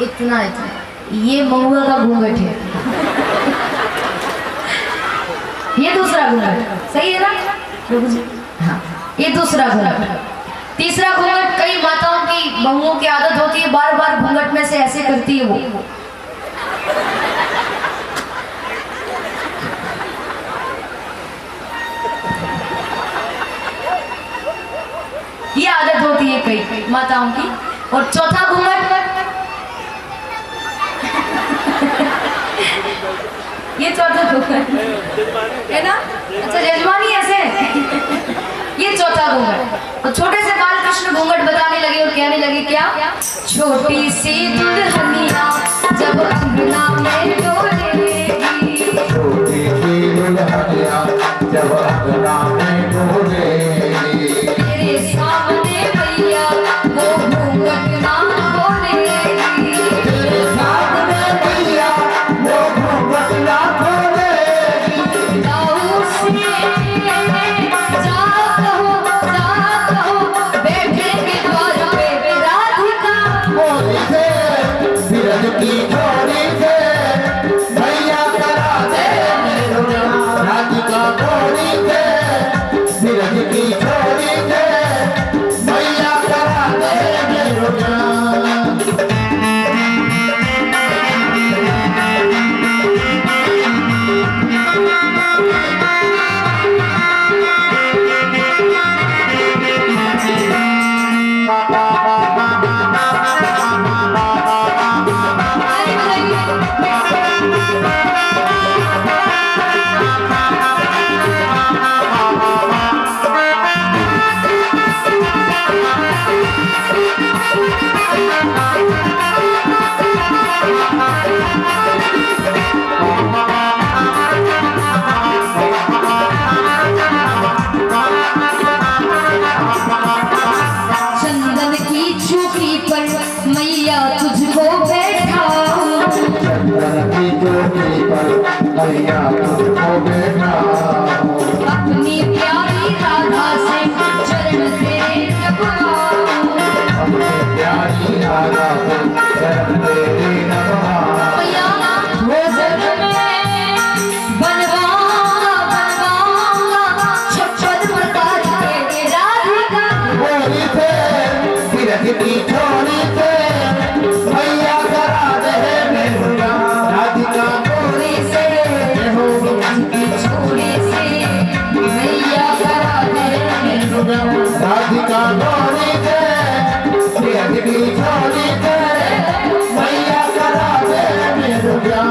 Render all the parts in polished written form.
इतना इतना ये महुआ का घूंघट है। ये दूसरा घूंघट सही है ना प्रभु जी? हाँ, ये दूसरा घूंघट। तीसरा घूंघट कई माताओं की बहुओं की आदत होती है, बार बार घूंघट में से ऐसे करती है वो। ये आदत होती है कई माताओं की। और चौथा घूंघट ये चौथा घूंघट है ना? अच्छा जजमानी ऐसे ये चौथा घूंघट। और छोटे से बाल कृष्ण घूंघट बताने लगे और कहने लगे क्या? छोटी सी दुल्हनिया जब अंगना में डोलेगी, छोटी सी दुल्हनिया जब अंगना में डोलेगी, तेरे सामने भैया वो घूंघट ना खोलेगी, तेरे सामने भैया वो घूंघट ना खोलेगी। जाओ से जा कहो बैठेंगे द्वार पे राधिका, मोरी से बिरज की छोरी से भैया करा दे मेरे राधिका, मोरी से बिरज की छोरी से भैया करा दे मेरे। चंदन की चौकी पर मैया तुझको बैठाऊं, चंदन की चोटी पर मैया तुझको बैठाऊं, अपनी प्यारी राधा से चरण तेरे लगवाऊं, अपने प्यारी राधा से चरण तेरे लगवाऊं। मैया भोजन में बनवाऊंगा छप्पन प्रकार के राधिका, मोरी से बिरज की छोरी से भैया करा दे मेरा राधिका, मोरी से हो की छोड़ी से मैया करा दे राधिका, मोरी से बिरज की छोरी से भैया करा दे मेरा।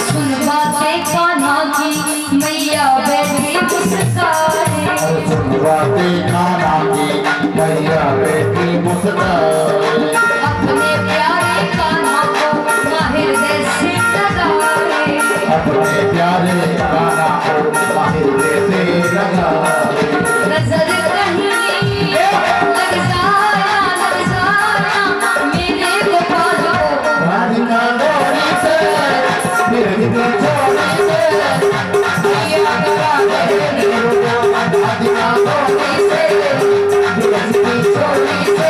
सुन बातें कान्हा की मैया बैठी मुस्काए, बातें खाना की भैया बेटी मुस्काए, अपने प्यारे कान्हा को माहिर जैसे लगाए, अपने प्यारे गाना को माहिर जैसे लगाए। नजर कहीं लग जाना मेरे गोपाल को, राधिका मोरी से बिरज की छोरी से भैया करा दे मेरा, राधिका मोरी से बिरज की छोरी से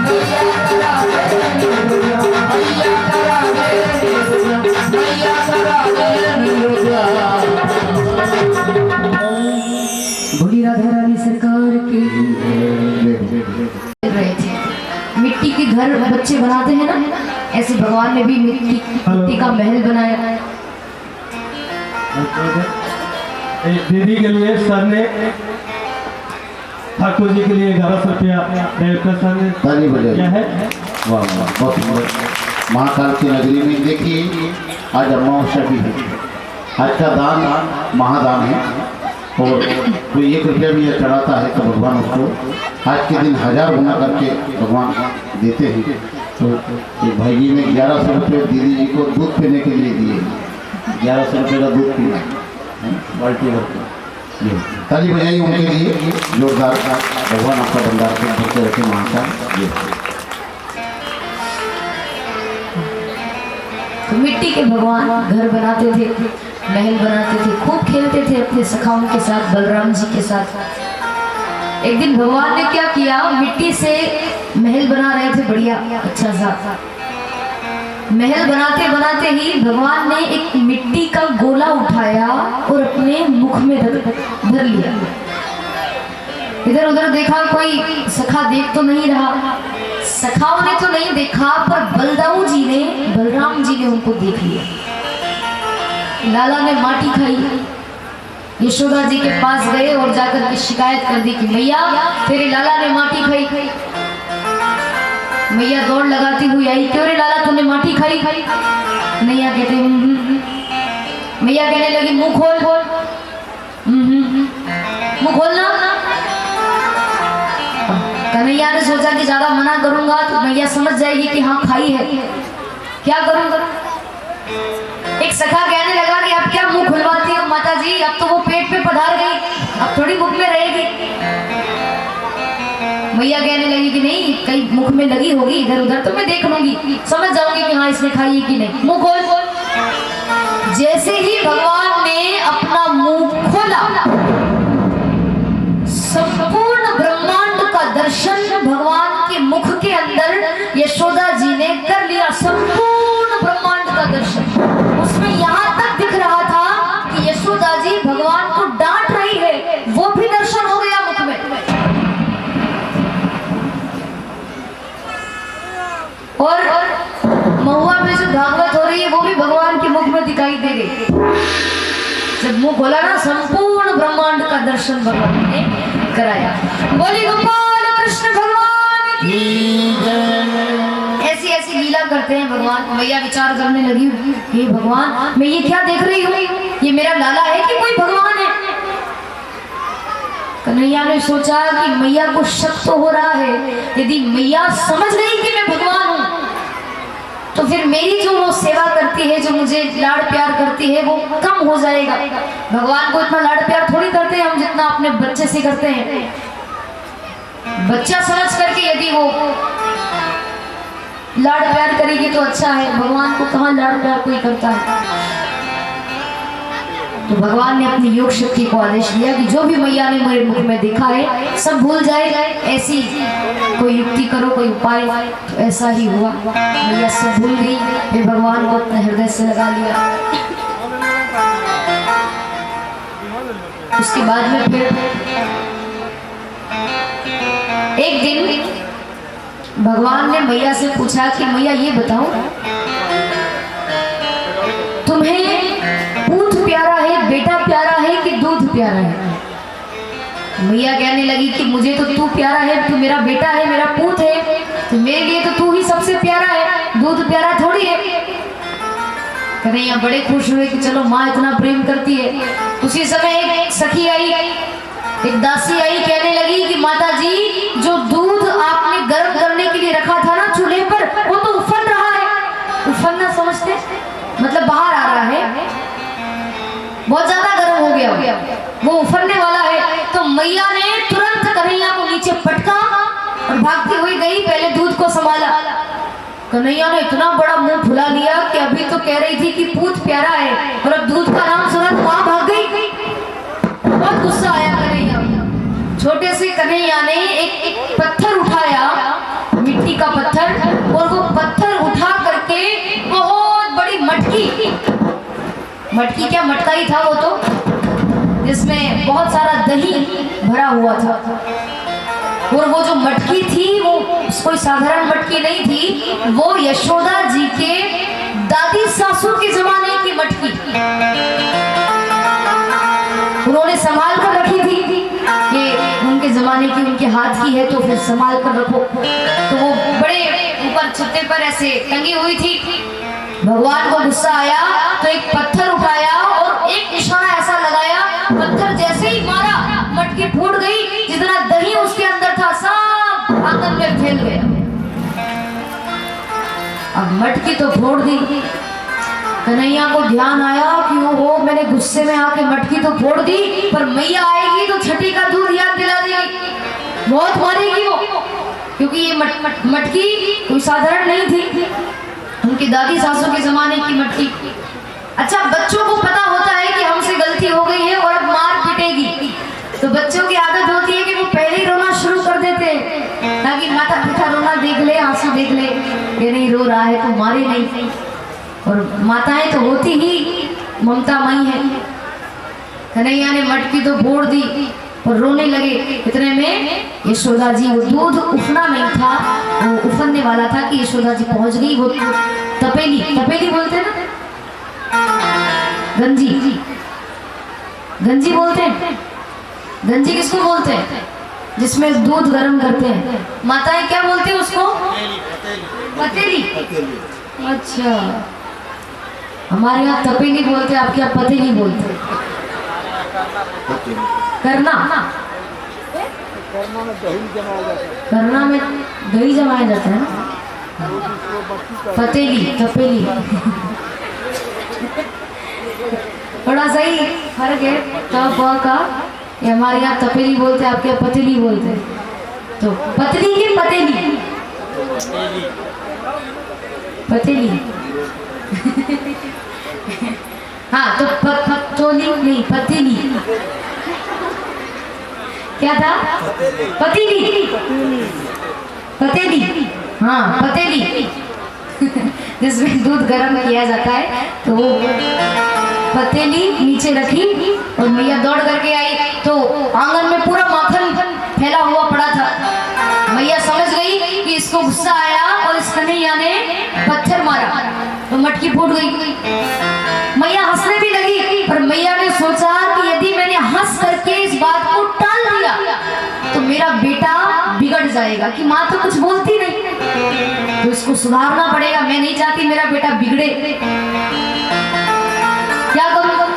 भैया करा दे मेरा, भैया करा दे मेरा, भैया करा दे मेरा। बोली राधा रानी सरकार की। रहे थे मिट्टी के घर बच्चे बनाते हैं ना, ऐसे भगवान ने भी मिट्टी का महल बनाया। दीदी के लिए सर ने ठाकुर जी के लिए 1100 रुपया डायरेक्टर सर ने ताली बजाइए। दिया है। वाह वाह, बहुत सुंदर। महाकाल की नगरी में देखिए आज अमावस्या भी है। आज का दान महादान है और कोई 1 रुपया भी चढ़ाता है तो भगवान उसको आज के दिन 1000 गुना करके भगवान देते हैं। तो एक भाई जी ने 1100 रुपये दीदी जी को दूध पीने के लिए दिए। 1100 रुपये का दूध पीना बाल्टी भर के। ताली बजाइए उनके लिए जोरदार। भगवान आपका भंडार के भरते रखे महाकाल। ये तो मिट्टी के भगवान घर बनाते थे, महल बनाते थे, खूब खेलते थे अपने सखाओं के साथ, बलराम जी के साथ। एक दिन भगवान ने क्या किया, मिट्टी से महल बना रहे थे बढ़िया अच्छा सा। महल बनाते बनाते ही भगवान ने एक मिट्टी का गोला उठाया और अपने मुख में धर लिया। इधर उधर देखा, कोई सखा देख तो नहीं रहा, सखाओं ने तो नहीं देखा, पर बलदाऊ जी ने, बलराम जी ने उनको देख लिया। लाला ने माटी खाई, यशोदा जी के पास गए और जाकर के शिकायत कर दी कि मैया तेरे लाला ने माटी खाई। मैया दौड़ लगाती हुई आई, क्यों रे लाला तूने माटी खाई? मैया कहते मैया कहने लगी मुंह खोल खोल, मुंह खोलना। कन्हैया ने सोचा कि ज्यादा मना करूंगा तो मैया समझ जाएगी कि हाँ खाई है, क्या करूंगा। एक सखा कहने लगा कि आप क्या मुंह खुलवाती हो माता जी, अब तो वो पेट पे पधार गई, अब थोड़ी मुख में रहेगी। मैया कहने लगी कि नहीं, कहीं मुख में लगी होगी इधर उधर तो मैं देख लूंगी, समझ जाऊंगी कि हाँ इसने खाई है कि नहीं। मुंह खोल खोल। जैसे ही भगवान ने अपना मुंह खोला, संपूर्ण ब्रह्मांड का दर्शन भगवान के मुख के अंदर यशोदा जी ने कर लिया। संपूर्ण ब्रह्मांड का दर्शन उसमें यहाँ तक दिख रहा था कि यशोदा जी भगवान को डांट रही है, वो भी दर्शन हो गया मुख में। और महुआ में जो भागवत हो रही है वो भी भगवान के मुख में दिखाई दे रही। जब मुंह खोला ना, संपूर्ण ब्रह्मांड का दर्शन भगवान ने कराया। बोली गोपाल कृष्ण भगवान की जय। ऐसी ऐसी लीला करते हैं भगवान। मैया विचार करने लगी, हे भगवान मैं ये क्या देख रही हूँ, ये मेरा लाला है कि कोई भगवान है? कन्हैया ने सोचा कि मैया को शक तो हो रहा है, यदि मैया समझ गई कि मैं भगवान हूँ तो फिर मेरी जो वो सेवा करती है, जो मुझे लाड़ प्यार करती है, वो कम हो जाएगा। भगवान को इतना लाड़ प्यार थोड़ी करते हैं हम जितना अपने बच्चे से करते हैं। बच्चा समझ करके यदि वो लाड़ प्यार करेगी तो अच्छा है, भगवान को कहाँ लाड़ प्यार कोई करता है। तो भगवान ने अपनी योग शक्ति को आदेश दिया कि जो भी मैया ने मेरे मुख में देखा है सब भूल जाए, ऐसी कोई युक्ति करो, कोई उपाय। तो ऐसा ही हुआ, मैया सब भूल गई, फिर भगवान को अपने हृदय से लगा लिया। उसके बाद में फिर एक दिन भगवान ने मैया से पूछा कि मैया ये बताओ, तुम्हें पूत प्यारा है, बेटा प्यारा है कि दूध प्यारा है? मैया कहने लगी कि मुझे तो तू प्यारा है, तू मेरा बेटा है, मेरा पूत है, तो मेरे लिए तो तू ही सबसे प्यारा है, दूध प्यारा थोड़ी है। कन्हैया बड़े खुश हुए कि चलो माँ इतना प्रेम करती है। उसी समय एक सखी आई, एक दासी आई, कहने लगी कि माता जी जो दूध आपने गर्म करने के लिए रखा था ना चूल्हे पर, वो तो उफन रहा है। उफनना समझते मतलब बाहर आ रहा है, बहुत ज्यादा गर्म हो गया, वो उफरने वाला है। तो मैया ने तुरंत कन्हैया को नीचे पटका और भागती हुई गई, पहले दूध को संभाला। कन्हैया ने इतना बड़ा मुंह फुला लिया कि अभी तो कह रही थी कि पूत प्यारा है और अब दूध का नाम सुना तो वहां भाग गई। बहुत गुस्सा आया कन्हैया। छोटे से कन्हैया ने एक पत्थर उठाया, मिट्टी का पत्थर, और वो पत्थर उठा करके बहुत बड़ी मटकी क्या मटका ही था वो तो, जिसमें बहुत सारा दही भरा हुआ था। और वो जो मटकी थी वो कोई साधारण मटकी नहीं थी, वो यशोदा जी के दादी सासू के जमाने की मटकी। उन्होंने संभाल कर रखी थी कि उनके जमाने की, उनके हाथ की है तो फिर संभाल कर रखो। तो वो बड़े ऊपर छत्ते पर ऐसे टंगी हुई थी। भगवान को गुस्सा आया तो एक पत्थर उठाया और एक इशारा ऐसा लगाया, पत्थर जैसे ही मारा मटकी फूट गई, जितना दही उसके अंदर था सब आंगन में फैल गया। अब मटकी तो फोड़ दी। कन्हैया को ध्यान आया कि वो मैंने गुस्से में आके मटकी तो फोड़ दी, पर मैया आएगी तो छठी का दूध याद दिला देगी, बहुत मारेगी वो, क्योंकि ये मटकी कोई साधारण नहीं थी, उनकी दादी सासू के जमाने की मटकी। अच्छा, बच्चों को पता होता है कि हमसे गलती हो गई है और अब मार पिटेगी, तो बच्चों की आदत होती है कि वो पहले ही रोना शुरू कर देते हैं ताकि माता पिता रोना देख ले, आंसू देख ले, ये नहीं रो रहा है तो मारे नहीं। और माताएं तो होती ही ममतामयी है। कन्हैया ने मटकी तो फोड़ दी और रोने लगे। इतने में यशोदा जी, वो दूध उफना नहीं था, वो उफनने वाला था कि यशोदा जी पहुंच गई। वो तपेली, तपेली बोलते हैं ना, गंजी, गंजी बोलते हैं। गंजी किसको बोलते हैं? जिसमें दूध गर्म करते हैं। माताएं क्या बोलते हैं उसको? पतेली। अच्छा, हमारे यहाँ तपेली बोलते हैं, आपके यहाँ पतेली बोलते हैं। करना, करना में दही जमाया जाता है ना, पतेली, तपेली। थोड़ा सही फर्क है तब का। ये हमारे यहाँ तपेली बोलते हैं, आपके यहाँ पतेली बोलते हैं। तो पतली की पतेली, पतेली। हाँ, तो पतोली नहीं, पतेली। क्या था? पतीली, पतेली। हाँ, पतेली जिसमें दूध गर्म किया जाता है। तो वो पतेली नीचे रखी और मैया दौड़ करके आई तो आंगन में पूरा माखन फैला हुआ पड़ा था। मैया समझ गई कि इसको गुस्सा आया और इस कन्हैया ने पत्थर मारा तो मटकी फूट गई। मैया हंसने भी लगी, पर मैया ने सोचा कि यदि मैंने हंस करके इस बात को टाल दिया तो मेरा बेटा बिगड़ जाएगा, कि माँ तो कुछ बोलती नहीं, तो इसको सुधारना पड़ेगा। मैं नहीं चाहती मेरा बेटा बिगड़े। क्या करूँ?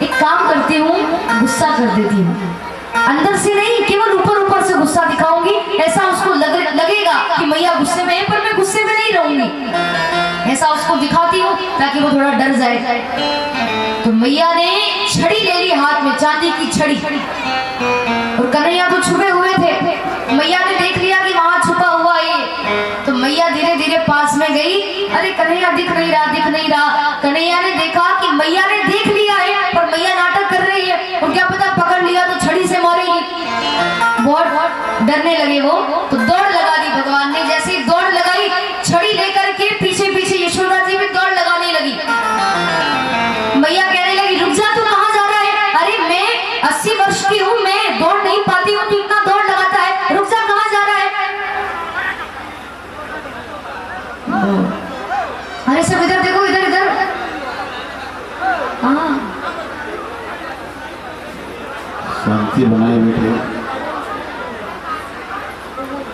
एक काम करती हूँ, गुस्सा कर देती हूँ। अंदर से नहीं, केवल ऊपर ऊपर से गुस्सा दिखाऊंगी, ऐसा उसको लगेगा कि मैया गुस्से में है, पर मैं गुस्से में नहीं रहूंगी। ऐसा उसको दिखाती हूँ ताकि वो थोड़ा डर जाए। तो मैया ने छड़ी ले ली हाथ में, चांदी की छड़ी, और कन्हैया तो छुपे हुए थे। मैया ने देख लिया कि वहां छुपा हुआ है, तो मैया धीरे धीरे पास में गई। अरे कन्हैया दिख नहीं रहा, दिख नहीं रहा। कन्हैया ने देखा कि मैया ने देख लिया है, पर मैया नाटक कर रही है, और क्या पता पकड़ लिया तो छड़ी से मारेगी। बहुत डरने लगे वो, तो दौड़ लगा दी भगवान ने। जैसे ही दौड़ लगाई, छड़ी लेकर के पीछे पीछे यशोदा जी भी दौड़ लगाने लगी। मैया कहने लगी, रुक जा, तू कहाँ जा रहा है? अरे मैं 80 वर्ष की हूँ, मैं दौड़ नहीं पाती हूँ, तू इतना दौड़ लगाता है, रुक जा, कहाँ जा रहा है? अरे सब इधर देखो, इधर इधर। शांति बनाए बैठे।